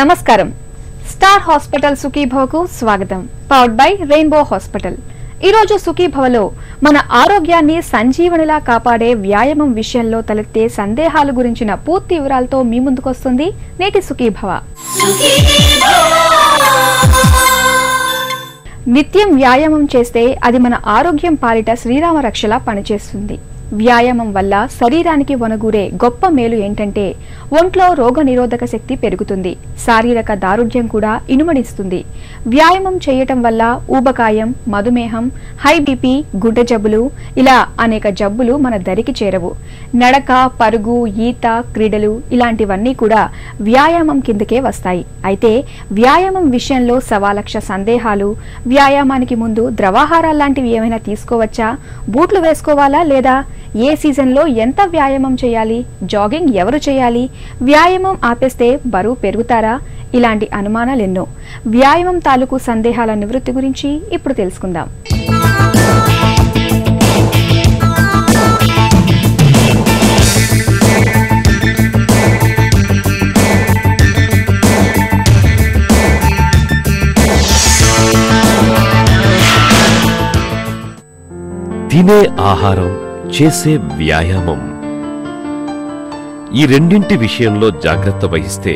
నమస్కారం. Star hospital సుఖీభవకు స్వాగతం. Powered by rainbow hospital. ఈరోజు సుఖీభవలో మన ఆరోగ్యాన్ని సంజీవనిలా కాపాడే వ్యాయామం విషయంలో తలెత్తే సందేహాల గురించిన పూర్తి వివరాలతో మీ ముందుకొస్తుంది నేటి సుఖీభవ. నిత్యం వ్యాయామం చేస్తే అది మన ఆరోగ్యం పాలిట శ్రీరామ రక్షలా పనిచేస్తుంది. వ్యాయామం వల్ల శరీరానికి వనగూరే గొప్ప మేలు ఏంటంటే ఒంట్లో రోగ నిరోధక శక్తి పెరుగుతుంది, శారీరక దారుఢ్యం కూడా ఇనుమడిస్తుంది. వ్యాయామం చేయటం వల్ల ఊబకాయం, మధుమేహం, హై బీపీ, గుండె జబ్బులు ఇలా అనేక జబ్బులు మన దరికి చేరవు. నడక, పరుగు, ఈత, క్రీడలు ఇలాంటివన్నీ కూడా వ్యాయామం కిందకే వస్తాయి. అయితే వ్యాయామం విషయంలో 1,00,000 సందేహాలు. వ్యాయామానికి ముందు ద్రవాహారాలు లాంటివి ఏమైనా తీసుకోవచ్చా? బూట్లు వేసుకోవాలా లేదా? ఏ సీజన్లో ఎంత వ్యాయామం చేయాలి? జాగింగ్ ఎవరు చేయాలి? వ్యాయామం ఆపేస్తే బరువు పెరుగుతారా? ఇలాంటి అనుమానాలెన్నో. వ్యాయామం తాలూకు సందేహాల నివృత్తి గురించి ఇప్పుడు తెలుసుకుందాం. తినే ఆహారం, చేసే వ్యాయామం, ఈ రెండింటి విషయంలో జాగ్రత్త వహిస్తే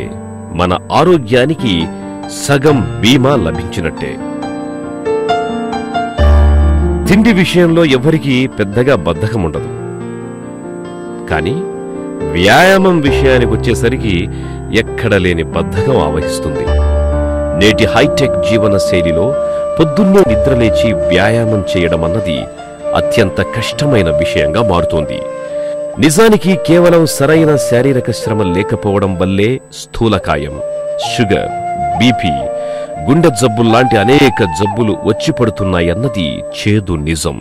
మన ఆరోగ్యానికి సగం బీమా లభించినట్టే. తిండి విషయంలో ఎవరికీ పెద్దగా బద్ధకం ఉండదు, కానీ వ్యాయామం విషయానికి వచ్చేసరికి ఎక్కడ లేని బద్ధకం ఆవహిస్తుంది. నేటి హైటెక్ జీవన శైలిలో పొద్దున్నే నిద్రలేచి వ్యాయామం చేయడం అన్నది అత్యంత కష్టమైన విషయంగా మారుతోంది. నిజానికి కేవలం సరైన శారీరక శ్రమ లేకపోవడం వల్లే స్థూలకాయం, షుగర్, బీపీ, గుండె జబ్బుల్లాంటి అనేక జబ్బులు వచ్చి పడుతున్నాయన్నది చేదు నిజం.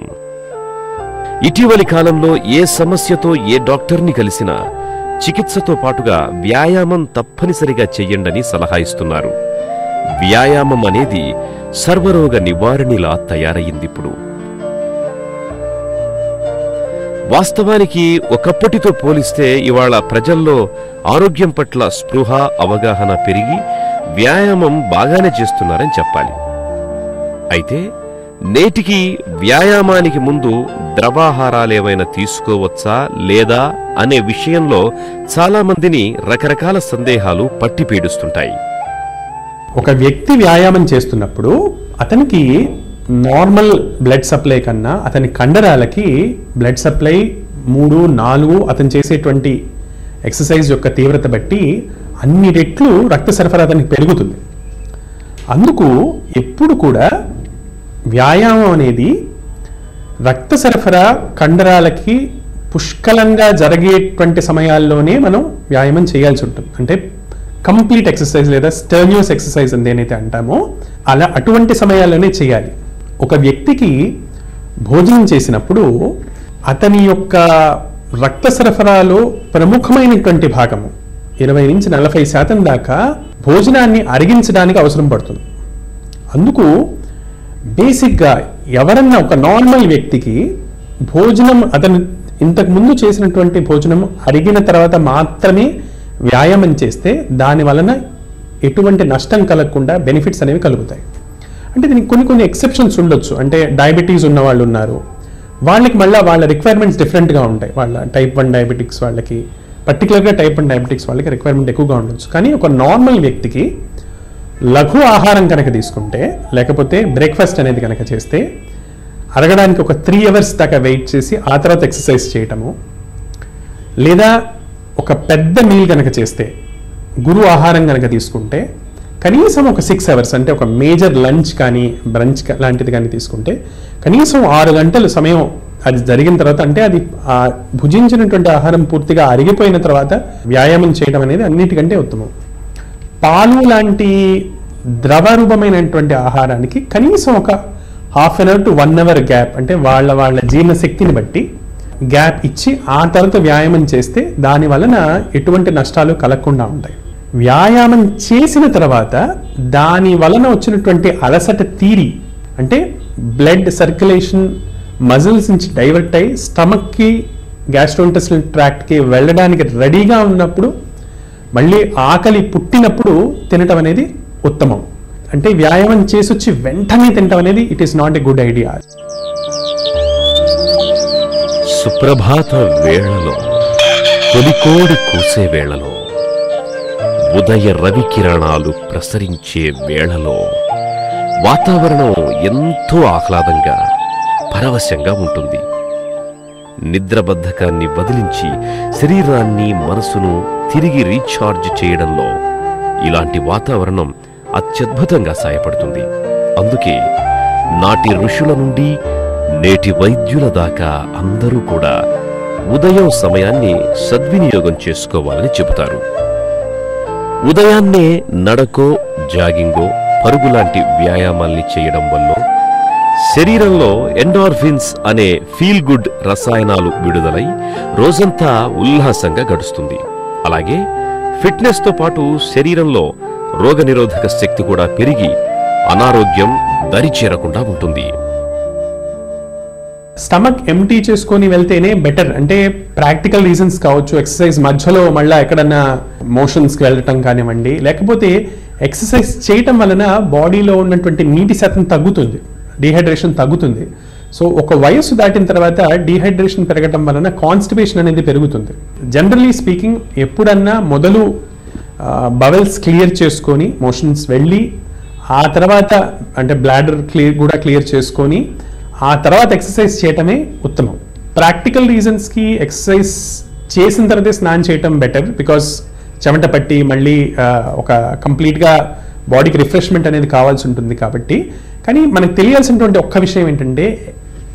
ఇటీవలి కాలంలో ఏ సమస్యతో ఏ డాక్టర్ని కలిసినా చికిత్సతో పాటుగా వ్యాయామం తప్పనిసరిగా చెయ్యండని సలహా ఇస్తున్నారు. వ్యాయామం అనేది సర్వరోగ నివారణిలా తయారయ్యిందిప్పుడు. వాస్తవానికి ఒకప్పటితో పోలిస్తే ఇవాళ ప్రజల్లో ఆరోగ్యం పట్ల స్పృహ, అవగాహన పెరిగి వ్యాయామం బాగానే చేస్తున్నారని చెప్పాలి. అయితే నేటికి వ్యాయామానికి ముందు ద్రవాహారాలేవైనా తీసుకోవచ్చా లేదా అనే విషయంలో చాలా మందిని రకరకాల సందేహాలు పట్టిపీడుస్తుంటాయి. ఒక వ్యక్తి వ్యాయామం చేస్తున్నప్పుడు అతనికి నార్మల్ బ్లడ్ సప్లై కన్నా అతని కండరాలకి బ్లడ్ సప్లై 3, 4 అతను చేసేటువంటి ఎక్సర్సైజ్ యొక్క తీవ్రత బట్టి అన్ని రెట్లు రక్త సరఫరా అతనికి పెరుగుతుంది. అందుకు ఎప్పుడు కూడా వ్యాయామం అనేది రక్త సరఫరా కండరాలకి పుష్కలంగా జరిగేటువంటి సమయాల్లోనే మనం వ్యాయామం చేయాల్సి ఉంటుంది. అంటే కంప్లీట్ ఎక్సర్సైజ్ లేదా స్టర్న్యూస్ ఎక్సర్సైజ్ అని ఏదైతే అంటామో అలా అటువంటి సమయాల్లోనే చేయాలి. ఒక వ్యక్తికి భోజనం చేసినప్పుడు అతని యొక్క రక్త సరఫరాలో ప్రముఖమైనటువంటి భాగము 20 నుంచి 40% దాకా భోజనాన్ని అరిగించడానికి అవసరం పడుతుంది. అందుకు బేసిక్గా ఎవరన్నా ఒక నార్మల్ వ్యక్తికి భోజనం అతను ఇంతకు ముందు చేసినటువంటి భోజనం అరిగిన తర్వాత మాత్రమే వ్యాయామం చేస్తే దాని వలన ఎటువంటి నష్టం కలగకుండా బెనిఫిట్స్ అనేవి కలుగుతాయి. అంటే దీనికి కొన్ని ఎక్సెప్షన్స్ ఉండొచ్చు. అంటే డయాబెటీస్ ఉన్న వాళ్ళు ఉన్నారు, వాళ్ళకి మళ్ళీ వాళ్ళ రిక్వైర్మెంట్స్ డిఫరెంట్గా ఉంటాయి. వాళ్ళ టైప్ 1 డయాబెటిక్స్ వాళ్ళకి, పర్టికులర్గా టైప్ 1 డయాబెటిక్స్ వాళ్ళకి రిక్వైర్మెంట్ ఎక్కువగా ఉండొచ్చు. కానీ ఒక నార్మల్ వ్యక్తికి లఘు ఆహారం కనుక తీసుకుంటే, లేకపోతే బ్రేక్ఫాస్ట్ అనేది కనుక చేస్తే అరగడానికి ఒక 3 hours దాకా వెయిట్ చేసి ఆ తర్వాత ఎక్సర్సైజ్ చేయటము, లేదా ఒక పెద్ద మీల్ కనుక చేస్తే, గురు ఆహారం కనుక తీసుకుంటే కనీసం ఒక 6 hours అంటే ఒక మేజర్ లంచ్ కానీ బ్రంచ్ లాంటిది కానీ తీసుకుంటే కనీసం 6 గంటలు సమయం అది జరిగిన తర్వాత, అంటే అది ఆ భుజించినటువంటి ఆహారం పూర్తిగా అరిగిపోయిన తర్వాత వ్యాయామం చేయడం అనేది అన్నిటికంటే ఉత్తమం. పాలు లాంటి ద్రవరూపమైనటువంటి ఆహారానికి కనీసం ఒక 1/2 hour to 1 hour గ్యాప్, అంటే వాళ్ళ జీర్ణశక్తిని బట్టి గ్యాప్ ఇచ్చి ఆ తర్వాత వ్యాయామం చేస్తే దాని వలన ఎటువంటి నష్టాలు కలగకుండా ఉంటాయి. వ్యాయామం చేసిన తర్వాత దాని వలన వచ్చినటువంటి అలసట తీరి, అంటే బ్లడ్ సర్క్యులేషన్ మజిల్స్ నుంచి డైవర్ట్ అయ్యి స్టమక్కి గ్యాస్ట్రోఇంటెస్టినల్ ట్రాక్ట్కి వెళ్ళడానికి రెడీగా ఉన్నప్పుడు, మళ్ళీ ఆకలి పుట్టినప్పుడు తినటం అనేది ఉత్తమం. అంటే వ్యాయామం చేసి వచ్చి వెంటనే తినటం అనేది it is not a good idea. సుప్రభాత వేళలో, తొలికోడి కూసే వేళలో, ఉదయ రవి కిరణాలు ప్రసరించే వేళలో వాతావరణం ఎంతో ఆహ్లాదంగా, పరవశంగా ఉంటుంది. నిద్రబద్ధకాన్ని వదిలించి శరీరాన్ని, మనసును తిరిగి రీఛార్జ్ చేయడంలో ఇలాంటి వాతావరణం అత్యద్భుతంగా సాయపడుతుంది. అందుకే నాటి ఋషుల నుండి నేటి వైద్యుల దాకా అందరూ కూడా ఉదయం సమయాన్ని సద్వినియోగం చేసుకోవాలని చెబుతారు. ఉదయాన్నే నడకో, జాగింగో, పరుగులాంటి వ్యాయామాల్ని చేయడం వల్ల శరీరంలో ఎండార్ఫిన్స్ అనే ఫీల్ గుడ్ రసాయనాలు విడుదలై రోజంతా ఉల్లాసంగా గడుస్తుంది. అలాగే ఫిట్నెస్తో పాటు శరీరంలో రోగనిరోధక శక్తి కూడా పెరిగి అనారోగ్యం దరిచేరకుండా ఉంటుంది. స్టమక్ ఎంటీ చేసుకొని వెళ్తేనే బెటర్. అంటే ప్రాక్టికల్ రీజన్స్ కావచ్చు, ఎక్సర్సైజ్ మధ్యలో మళ్ళీ ఎక్కడన్నా మోషన్స్కి వెళ్ళటం కానివ్వండి, లేకపోతే ఎక్సర్సైజ్ చేయటం వలన బాడీలో ఉన్నటువంటి నీటి శాతం తగ్గుతుంది, డీహైడ్రేషన్ తగ్గుతుంది. సో ఒక వయస్సు దాటిన తర్వాత డీహైడ్రేషన్ పెరగటం వలన కాన్స్టిపేషన్ అనేది పెరుగుతుంది. జనరల్లీ స్పీకింగ్ ఎప్పుడన్నా మొదలు బవెల్స్ క్లియర్ చేసుకొని మోషన్స్ వెళ్ళి, ఆ తర్వాత అంటే బ్లాడర్ క్లియర్ చేసుకొని ఆ తర్వాత ఎక్సర్సైజ్ చేయటమే ఉత్తమం. ప్రాక్టికల్ రీజన్స్కి ఎక్సర్సైజ్ చేసిన తర్వాతే స్నానం చేయటం బెటర్. బికాస్ చెమట పట్టి మళ్ళీ ఒక కంప్లీట్గా బాడీకి రిఫ్రెష్మెంట్ అనేది కావాల్సి ఉంటుంది కాబట్టి. కానీ మనకు తెలియాల్సినటువంటి ఒక్క విషయం ఏంటంటే,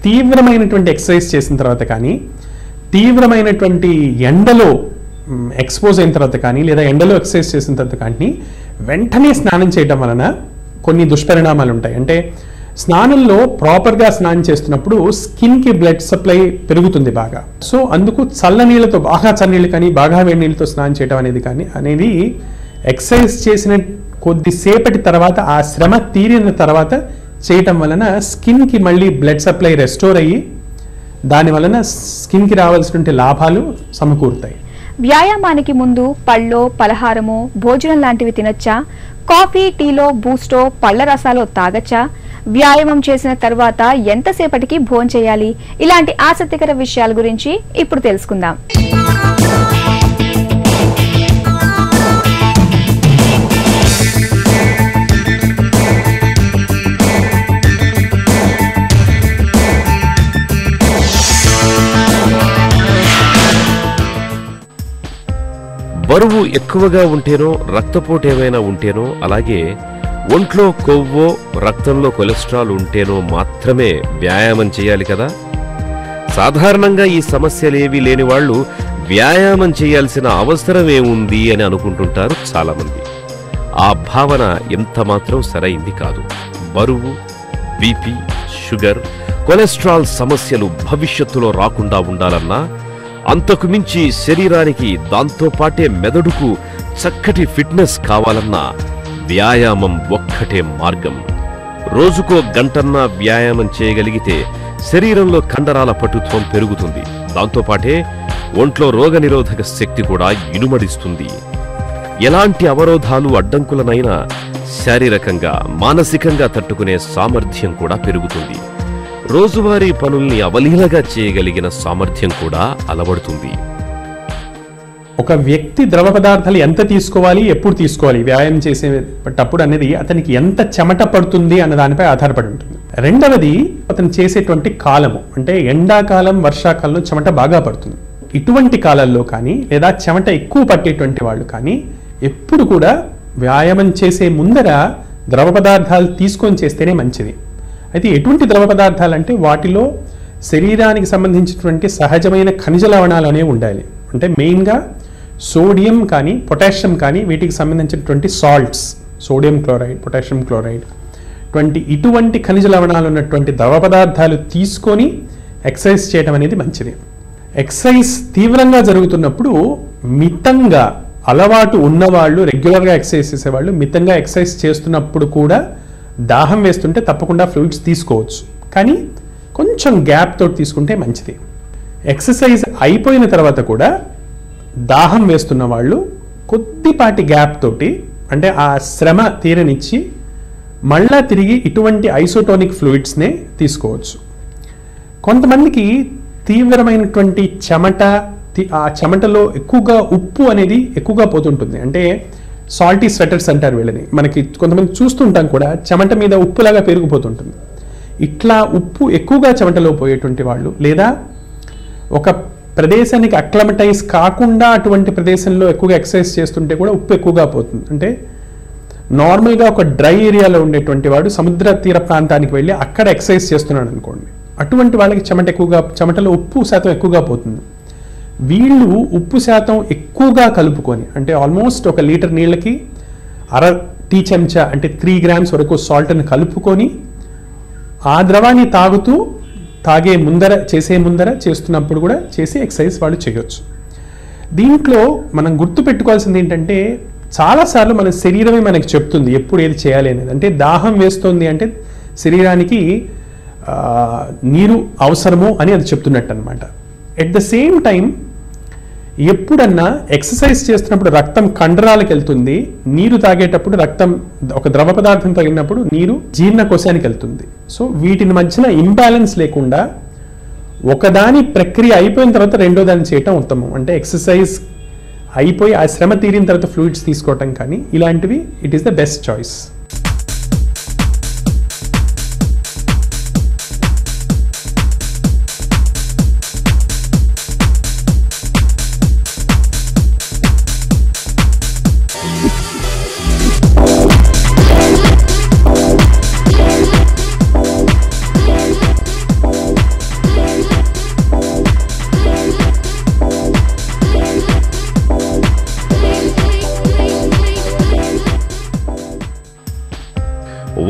తీవ్రమైనటువంటి ఎక్సర్సైజ్ చేసిన తర్వాత కానీ, తీవ్రమైనటువంటి ఎండలో ఎక్స్పోజ్ అయిన తర్వాత కానీ, లేదా ఎండలో ఎక్సర్సైజ్ చేసిన తర్వాత కానీ వెంటనే స్నానం చేయడం వలన కొన్ని దుష్పరిణామాలు ఉంటాయి. అంటే స్నానంలో ప్రాపర్గా స్నానం చేస్తున్నప్పుడు స్కిన్కి బ్లడ్ సప్లై పెరుగుతుంది బాగా. సో అందుకు చల్లనీళ్ళతో, బాగా చల్లనీళ్ళు కానీ బాగా వేడి నీళ్ళతో స్నానం చేయడం అనేది ఎక్సర్సైజ్ చేసిన కొద్దిసేపటి తర్వాత, ఆ శ్రమ తీరిన తర్వాత చేయటం వలన స్కిన్కి మళ్ళీ బ్లడ్ సప్లై రెస్టోర్ అయ్యి దాని వలన స్కిన్కి రావాల్సినటువంటి లాభాలు సమకూరుతాయి. వ్యాయామానికి ముందు పళ్ళో, పలహారమో, భోజనం లాంటివి తినచ్చా? కాఫీ, టీలో, బూస్టో, పళ్ల రసాలో తాగచ్చా? వ్యాయామం చేసిన తర్వాత ఎంతసేపటికి భోంచేయాలి? ఇలాంటి ఆసక్తికర విషయాల గురించి ఇప్పుడు తెలుసుకుందాం. బరువు ఎక్కువగా ఉంటేనో, రక్తపోటు ఏమైనా ఉంటేనో, అలాగే ఒంట్లో కొవ్వో, రక్తంలో కొలెస్ట్రాల్ ఉంటేనో మాత్రమే వ్యాయామం చేయాలి కదా. సాధారణంగా ఈ సమస్యలేవీ లేని వాళ్ళు వ్యాయామం చేయాల్సిన అవసరం ఏముంది అని అనుకుంటుంటారు చాలామంది. ఆ భావన ఎంత మాత్రం సరైంది కాదు. బరువు, బీపీ, షుగర్, కొలెస్ట్రాల్ సమస్యలు భవిష్యత్తులో రాకుండా ఉండాలన్నా, అంతకు మించి శరీరానికి, దాంతోపాటే మెదడుకు చక్కటి ఫిట్నెస్ కావాలన్నా వ్యాయామం ఒక్కటే మార్గం. రోజుకో గంటన్నా వ్యాయామం చేయగలిగితే శరీరంలో కండరాల పటుత్వం పెరుగుతుంది. దాంతోపాటే ఒంట్లో రోగనిరోధక శక్తి కూడా ఇనుమడిస్తుంది. ఎలాంటి అవరోధాలు, అడ్డంకులనైనా శారీరకంగా, మానసికంగా తట్టుకునే సామర్థ్యం కూడా పెరుగుతుంది. రోజువారీ పనుల్ని అవలీలగా చేయగలిగిన సామర్థ్యం కూడా అలవడుతుంది. ఒక వ్యక్తి ద్రవ పదార్థాలు ఎంత తీసుకోవాలి, ఎప్పుడు తీసుకోవాలి వ్యాయామం చేసేటప్పుడు అనేది అతనికి ఎంత చెమట పడుతుంది అన్న దానిపై ఆధారపడి ఉంటుంది. రెండవది అతను చేసేటువంటి కాలము. అంటే ఎండాకాలం, వర్షాకాలంలో చెమట బాగా పడుతుంది. ఇటువంటి కాలాల్లో కానీ, లేదా చెమట ఎక్కువ పట్టేటువంటి వాళ్ళు కానీ ఎప్పుడు కూడా వ్యాయామం చేసే ముందర ద్రవ పదార్థాలు తీసుకొని చేస్తేనే మంచిది. అయితే ఎటువంటి ద్రవ పదార్థాలు అంటే వాటిలో శరీరానికి సంబంధించినటువంటి సహజమైన ఖనిజ లవణాలు అనేవి ఉండాలి. అంటే మెయిన్గా సోడియం కానీ, పొటాషియం కానీ, వీటికి సంబంధించినటువంటి salts, sodium chloride, potassium chloride ఇటువంటి ఖనిజ లవణాలు ఉన్నటువంటి ద్రవ పదార్థాలు తీసుకొని ఎక్సర్సైజ్ చేయడం అనేది మంచిది. ఎక్సర్సైజ్ తీవ్రంగా జరుగుతున్నప్పుడు మితంగా, అలవాటు ఉన్నవాళ్ళు, రెగ్యులర్గా ఎక్సర్సైజ్ చేసేవాళ్ళు మితంగా ఎక్సర్సైజ్ చేస్తున్నప్పుడు కూడా దాహం వేస్తుంటే తప్పకుండా ఫ్లూయిడ్స్ తీసుకోవచ్చు. కానీ కొంచెం గ్యాప్ తోటి తీసుకుంటే మంచిది. ఎక్సర్సైజ్ అయిపోయిన తర్వాత కూడా దాహం వేస్తున్న వాళ్ళు కొద్దిపాటి గ్యాప్ తోటి, అంటే ఆ శ్రమ తీరనిచ్చి మళ్ళా తిరిగి ఇటువంటి ఐసోటోనిక్ ఫ్లూయిడ్స్నే తీసుకోవచ్చు. కొంతమందికి తీవ్రమైనటువంటి చెమట, ఆ చెమటలో ఎక్కువగా ఉప్పు అనేది ఎక్కువగా పోతుంటుంది. అంటే సాల్టీ స్వెటర్స్ అంటారు వీళ్ళని. మనకి కొంతమంది చూస్తుంటాం కూడా చెమట మీద ఉప్పులాగా పెరిగిపోతుంటుంది. ఇట్లా ఉప్పు ఎక్కువగా చెమటలో పోయేటువంటి వాళ్ళు, లేదా ఒక ప్రదేశానికి అక్లమటైజ్ కాకుండా అటువంటి ప్రదేశంలో ఎక్కువగా ఎక్సర్సైజ్ చేస్తుంటే కూడా ఉప్పు ఎక్కువగా పోతుంది. అంటే నార్మల్గా ఒక డ్రై ఏరియాలో ఉండేటువంటి వాడు సముద్ర తీర ప్రాంతానికి వెళ్ళి అక్కడ ఎక్సర్సైజ్ చేస్తున్నాడు అనుకోండి, అటువంటి వాళ్ళకి చెమటలో ఉప్పు శాతం ఎక్కువగా పోతుంది. వీళ్ళు ఉప్పు శాతం ఎక్కువగా కలుపుకొని, అంటే ఆల్మోస్ట్ 1 లీటర్ నీళ్ళకి అర టీ చెంచా అంటే 3 గ్రామ్స్ వరకు సాల్ట్ని కలుపుకొని ఆ ద్రవాన్ని చేసే ముందర చేస్తున్నప్పుడు కూడా చేసి ఎక్సర్సైజ్ వాళ్ళు చేయొచ్చు. దీంట్లో మనం గుర్తు పెట్టుకోవాల్సింది ఏంటంటే, చాలాసార్లు మన శరీరమే మనకి చెప్తుంది ఎప్పుడు ఏది చేయాలి అనేది. అంటే దాహం వేస్తుంది అంటే శరీరానికి నీరు అవసరము అని అది చెప్తున్నట్టు అనమాట. ఎట్ ద సేమ్ టైం ఎప్పుడన్నా ఎక్సర్సైజ్ చేస్తున్నప్పుడు రక్తం కండరాలకు వెళ్తుంది, నీరు తాగేటప్పుడు రక్తం ఒక ద్రవ పదార్థం తగినప్పుడు నీరు జీర్ణకోశానికి వెళ్తుంది. సో వీటిని మధ్యన ఇంబ్యాలెన్స్ లేకుండా ఒకదాని ప్రక్రియ అయిపోయిన తర్వాత రెండో దాన్ని చేయటం ఉత్తమం. అంటే ఎక్సర్సైజ్ అయిపోయి ఆ శ్రమ తీరిన తర్వాత ఫ్లూయిడ్స్ తీసుకోవటం కానీ ఇలాంటివి it is the best choice.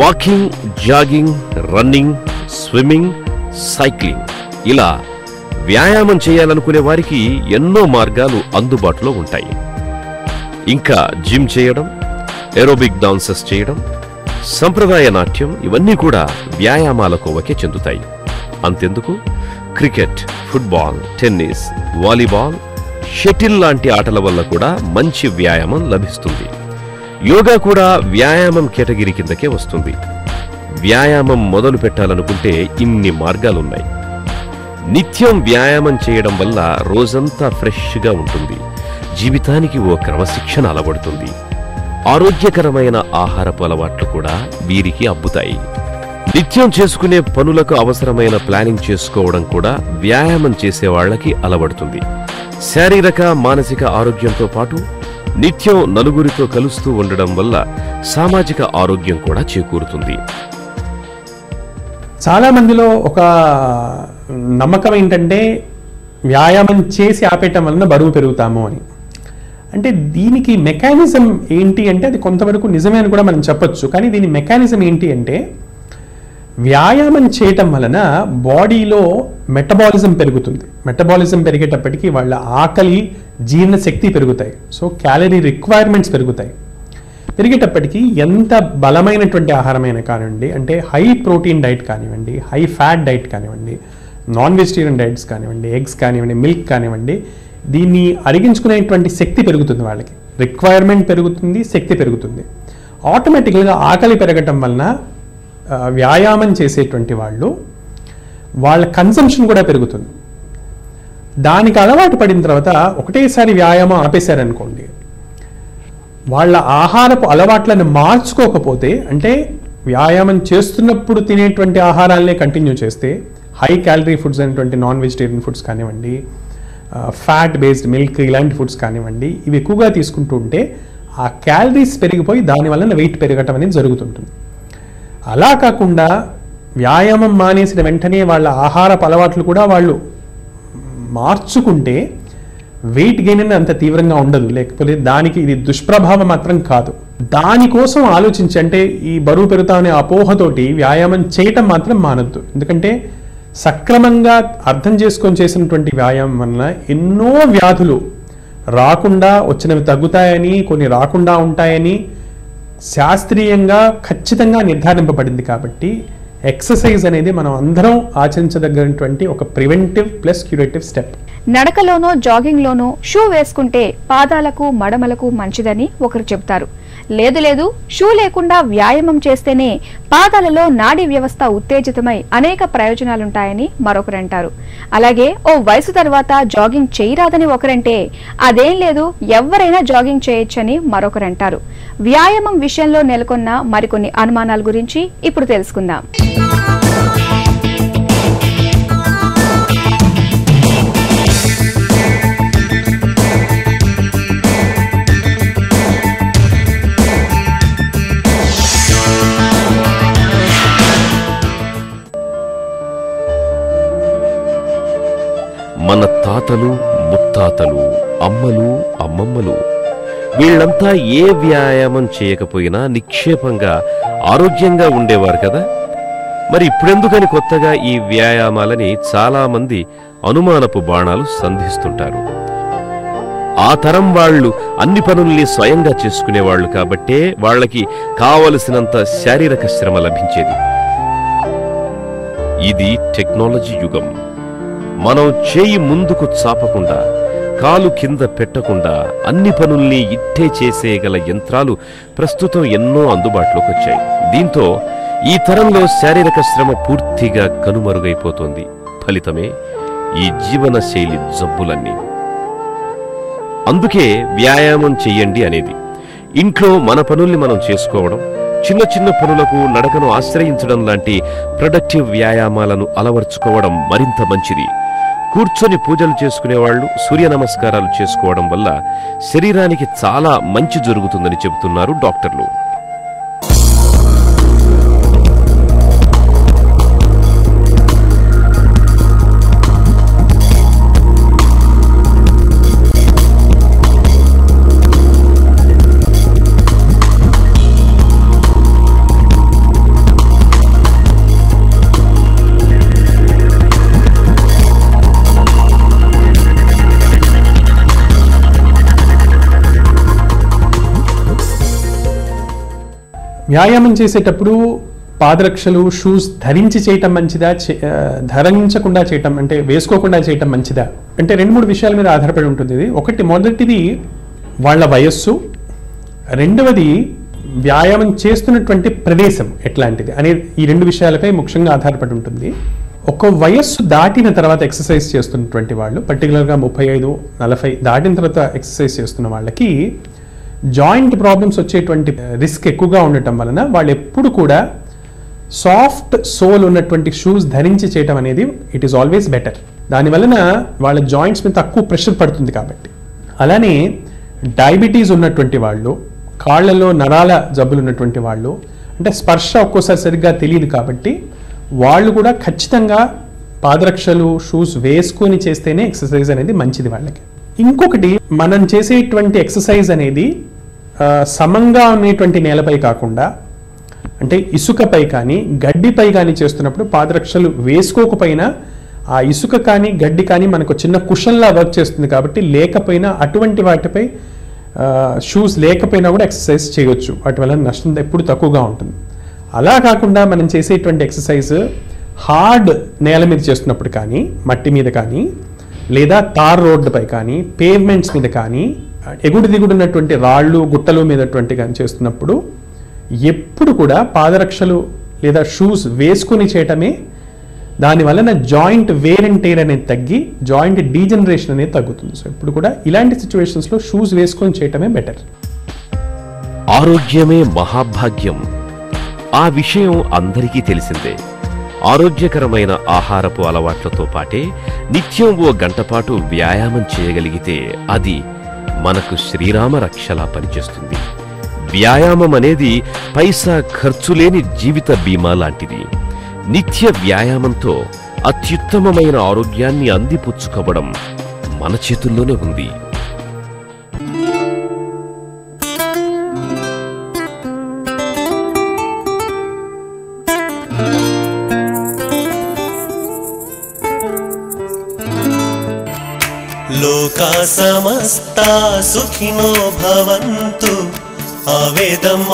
Walking, jogging, running, swimming, cycling, ఇలా వ్యాయామం చేయాలనుకునే వారికి ఎన్నో మార్గాలు అందుబాటులో ఉంటాయి. ఇంకా జిమ్ చేయడం, ఏరోబిక్ డాన్సెస్ చేయడం, సంప్రదాయ నాట్యం, ఇవన్నీ కూడా వ్యాయామాల కోవకే చెందుతాయి. అంతెందుకు, cricket, football, tennis, volleyball, shuttle లాంటి ఆటల వల్ల కూడా మంచి వ్యాయామం లభిస్తుంది. యోగా కూడా వ్యాయామం కేటగిరీ కిందకే వస్తుంది. వ్యాయామం మొదలు పెట్టాలనుకుంటే ఇన్ని మార్గాలున్నాయి. నిత్యం వ్యాయామం చేయడం వల్ల రోజంతా ఫ్రెష్గా ఉంటుంది. జీవితానికి ఓ క్రమశిక్షణ అలవడుతుంది. ఆరోగ్యకరమైన ఆహారపు అలవాట్లు కూడా వీరికి అబ్బుతాయి. నిత్యం చేసుకునే పనులకు అవసరమైన ప్లానింగ్ చేసుకోవడం కూడా వ్యాయామం చేసే వాళ్ళకి అలవడుతుంది. శారీరక, మానసిక ఆరోగ్యంతో పాటు నిత్యం నలుగురితో కలుస్తూ ఉండడం వల్ల సామాజిక ఆరోగ్యం కూడా చేకూరుతుంది. చాలా మందిలో ఒక నమ్మకం ఏంటంటే వ్యాయామం చేసి ఆపేయటం వలన బరువు పెరుగుతాము అని. అంటే దీనికి మెకానిజం ఏంటి అంటే అది కొంతవరకు నిజమే అని కూడా మనం చెప్పొచ్చు. కానీ దీని మెకానిజం ఏంటి అంటే, వ్యాయామం చేయటం వలన బాడీలో మెటబాలిజం పెరుగుతుంది. మెటబాలిజం పెరిగేటప్పటికీ వాళ్ళ ఆకలి, జీర్ణశక్తి పెరుగుతాయి. సో క్యాలరీ రిక్వైర్మెంట్స్ పెరుగుతాయి. పెరిగేటప్పటికీ ఎంత బలమైనటువంటి ఆహారమైనా కానివ్వండి, అంటే హై ప్రోటీన్ డైట్ కానివ్వండి, హై ఫ్యాట్ డైట్ కానివ్వండి, నాన్ వెజిటేరియన్ డైట్స్ కానివ్వండి, ఎగ్స్ కానివ్వండి, మిల్క్ కానివ్వండి, దీన్ని అరిగించుకునేటువంటి శక్తి పెరుగుతుంది. వాళ్ళకి రిక్వైర్మెంట్ పెరుగుతుంది, శక్తి పెరుగుతుంది. ఆటోమేటిక్గా ఆకలి పెరగటం వలన వ్యాయామం చేసేటువంటి వాళ్ళ కన్సంప్షన్ కూడా పెరుగుతుంది. దానికి అలవాటు పడిన తర్వాత ఒకటేసారి వ్యాయామం ఆపేశారనుకోండి, వాళ్ళ ఆహారపు అలవాట్లను మార్చుకోకపోతే, అంటే వ్యాయామం చేస్తున్నప్పుడు తినేటువంటి ఆహారాలనే కంటిన్యూ చేస్తే, హై క్యాలరీ ఫుడ్స్ అనేటువంటి నాన్ వెజిటేరియన్ ఫుడ్స్ కానివ్వండి, ఫ్యాట్ బేస్డ్ మిల్క్ ఇలాంటి ఫుడ్స్ కానివ్వండి, ఇవి ఎక్కువగా తీసుకుంటూ ఉంటే ఆ క్యాలరీస్ పెరిగిపోయి దానివల్ల వెయిట్ పెరగటం అనేది జరుగుతుంటుంది. అలా కాకుండా వ్యాయామం మానేసిన వెంటనే వాళ్ళ ఆహారపు అలవాట్లు కూడా వాళ్ళు మార్చుకుంటే వెయిట్ గెయిన్ అనేది అంత తీవ్రంగా ఉండదు. లేకపోతే దానికి ఇది దుష్ప్రభావం మాత్రం కాదు. దానికోసం ఆలోచించి, అంటే ఈ బరువు పెరుగుతామనే అపోహతోటి వ్యాయామం చేయటం మాత్రం మానద్దు. ఎందుకంటే సక్రమంగా అర్థం చేసుకొని చేసినటువంటి వ్యాయామం వలన ఎన్నో వ్యాధులు రాకుండా వచ్చినవి తగ్గుతాయని, కొన్ని రాకుండా ఉంటాయని శాస్త్రీయంగా ఖచ్చితంగా నిర్ధారింపబడింది. కాబట్టి ఎక్సర్సైజ్ అనేది మనం అందరం ఆచరించదగినటువంటి ఒక ప్రివెంటివ్ ప్లస్ క్యూరేటివ్ స్టెప్. నడకలోనో జాగింగ్లోనో షూ వేసుకుంటే పాదాలకు మడమలకు మంచిదని ఒకరు చెబుతారు. లేదు షూ లేకుండా వ్యాయామం చేస్తేనే పాదాలలో నాడీ వ్యవస్థ ఉత్తేజితమై అనేక ప్రయోజనాలుంటాయని మరొకరు అంటారు. అలాగే ఓ వయసు తర్వాత జాగింగ్ చేయరాదని ఒకరంటే అదేం లేదు, ఎవరైనా జాగింగ్ చేయొచ్చని మరొకరు అంటారు. వ్యాయామం విషయంలో నెలకొన్న మరికొన్ని అనుమానాల గురించి ఇప్పుడు తెలుసుకుందాం. మన తాతలు, ముత్తాతలు, అమ్మలు, అమ్మమ్మలు వీళ్ళంతా ఏ వ్యాయామం చేయకపోయినా నిక్షేపంగా ఆరోగ్యంగా ఉండేవారు కదా. మరి ఇప్పుడెందుకని కొత్తగా ఈ వ్యాయామాలని చాలా మంది అనుమానపు బాణాలు సంధిస్తుంటారు. ఆ తరం వాళ్ళు అన్ని పనుల్ని స్వయంగా చేసుకునేవాళ్లు కాబట్టే వాళ్ళకి కావలసినంత శారీరక శ్రమ లభించేది. ఇది టెక్నాలజీ యుగం. మనం చేయి ముందుకు చాపకుండా, కాలు కింద పెట్టకుండా అన్ని పనుల్ని ఇట్టే చేసేయగల యంత్రాలు ప్రస్తుతం ఎన్నో అందుబాటులోకి వచ్చాయి. దీంతో ఈ తరంలో శారీరక శ్రమ పూర్తిగా కనుమరుగైపోతోంది. ఫలితమే ఈ జీవన శైలి జబ్బులన్నీ. అందుకే వ్యాయామం చెయ్యండి అనేది. ఇంట్లో మన పనుల్ని మనం చేసుకోవడం, చిన్న చిన్న పనులకు నడకను ఆశ్రయించడం లాంటి ప్రొడక్టివ్ వ్యాయామాలను అలవర్చుకోవడం మరింత మంచిది. కూర్చొని పూజలు చేసుకునేవాళ్లు సూర్య నమస్కారాలు చేసుకోవడం వల్ల శరీరానికి చాలా మంచి జరుగుతుందని చెబుతున్నారు డాక్టర్లు. వ్యాయామం చేసేటప్పుడు పాదరక్షలు, షూస్ ధరించి చేయటం మంచిదా, ధరించకుండా చేయటం అంటే వేసుకోకుండా చేయటం మంచిదా అంటే 2-3 విషయాల మీద ఆధారపడి ఉంటుంది ఇది. మొదటిది వాళ్ళ వయస్సు, రెండవది వ్యాయామం చేస్తున్నటువంటి ప్రదేశం ఎట్లాంటిది అనే ఈ 2 విషయాలపై ముఖ్యంగా ఆధారపడి ఉంటుంది. ఒక వయస్సు దాటిన తర్వాత ఎక్సర్సైజ్ చేస్తున్నటువంటి వాళ్ళు, పర్టికులర్గా 35-40 దాటిన తర్వాత ఎక్సర్సైజ్ చేస్తున్న వాళ్ళకి జాయింట్ ప్రాబ్లమ్స్ వచ్చేటువంటి రిస్క్ ఎక్కువగా ఉండటం వలన వాళ్ళు ఎప్పుడు కూడా సాఫ్ట్ సోల్ ఉన్నటువంటి షూస్ ధరించి చేయటం అనేది ఇట్ ఈస్ ఆల్వేస్ బెటర్. దానివలన వాళ్ళ జాయింట్స్ మీద తక్కువ ప్రెషర్ పడుతుంది కాబట్టి. అలానే డయాబెటీస్ ఉన్నటువంటి వాళ్ళు, కాళ్లలో నరాల జబ్బులు ఉన్నటువంటి వాళ్ళు, అంటే స్పర్శ ఒక్కోసారి సరిగ్గా తెలియదు కాబట్టి వాళ్ళు కూడా ఖచ్చితంగా పాదరక్షలు, షూస్ వేసుకొని చేస్తేనే ఎక్సర్సైజ్ అనేది మంచిది వాళ్ళకి. ఇంకొకటి, మనం చేసేటువంటి ఎక్సర్సైజ్ అనేది సమంగా ఉండేటువంటి నేలపై కాకుండా, అంటే ఇసుకపై కానీ గడ్డిపై కానీ చేస్తున్నప్పుడు పాదరక్షలు వేసుకోకపోయినా ఆ ఇసుక కానీ గడ్డి కానీ మనకు చిన్న కుషన్లా వర్క్ చేస్తుంది కాబట్టి లేకపోయినా అటువంటి వాటిపై షూస్ లేకపోయినా కూడా ఎక్సర్సైజ్ చేయొచ్చు. వాటి వల్ల నష్టం ఎప్పుడు తక్కువగా ఉంటుంది. అలా కాకుండా మనం చేసేటువంటి ఎక్సర్సైజ్ హార్డ్ నేల మీద చేస్తున్నప్పుడు కానీ, మట్టి మీద కానీ, లేదా తార్ రోడ్డుపై కానీ, పేవ్మెంట్స్ మీద కానీ, ఎగుడు దిగుడు ఉన్నటువంటి రాళ్ళు గుట్టలు మీదటువంటి కానీ చేస్తున్నప్పుడు ఎప్పుడు కూడా పాదరక్షలు లేదా షూస్ వేసుకుని చేయటమే. దాని వలన జాయింట్ వేర్ అండ్ టేర్ అనేది తగ్గి జాయింట్ డీజనరేషన్ అనేది తగ్గుతుంది. సో ఇప్పుడు కూడా ఇలాంటి సిచ్యువేషన్స్లో షూస్ వేసుకొని చేయటమే బెటర్. ఆరోగ్యమే మహాభాగ్యం. ఆ విషయం అందరికీ తెలిసిందే. ఆరోగ్యకరమైన ఆహారపు అలవాట్లతో పాటే నిత్యం ఓ గంటపాటు వ్యాయామం చేయగలిగితే అది మనకు శ్రీరామ రక్షలా పనిచేస్తుంది. వ్యాయామం అనేది పైసా ఖర్చు లేని జీవిత బీమా లాంటిది. నిత్య వ్యాయామంతో అత్యుత్తమమైన ఆరోగ్యాన్ని అందిపుచ్చుకోవడం మన చేతుల్లోనే ఉంది. లోకా సమస్తా సుఖినో భవంతు ఆవేదమాయదనాదం.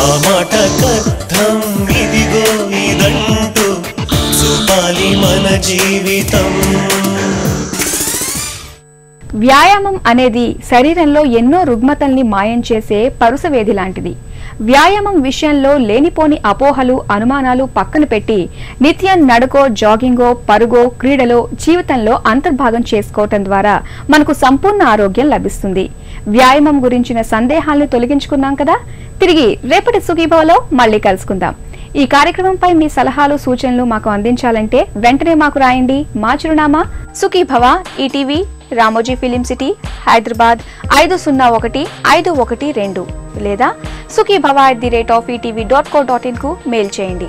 ఆ మాటకర్థం ఇదిగో ఇదంటూ చూపాలి మన జీవితం. వ్యాయామం అనేది శరీరంలో ఎన్నో రుగ్మతల్ని మాయం చేసే పరుసవేది లాంటిది. వ్యాయామం విషయంలో లేనిపోని అపోహలు, అనుమానాలు పక్కన పెట్టి నిత్యం నడుకో, జాగింగో, పరుగో, క్రీడలో జీవితంలో అంతర్భాగం చేసుకోవటం ద్వారా మనకు సంపూర్ణ ఆరోగ్యం లభిస్తుంది. వ్యాయామం గురించిన సందేహాలను తొలగించుకున్నాం కదా. తిరిగి రేపటి సుఖీభవలో మళ్ళీ కలుసుకుందాం. ఈ కార్యక్రమంపై మీ సలహాలు, సూచనలు మాకు అందించాలంటే వెంటనే మాకు రాయండి. మా చిరునామా Sukhibhava, ETV, Ramoji film city, Hyderabad 501512 లేదా sukhibhava@etv.co.in కు మెయిల్ చేయండి.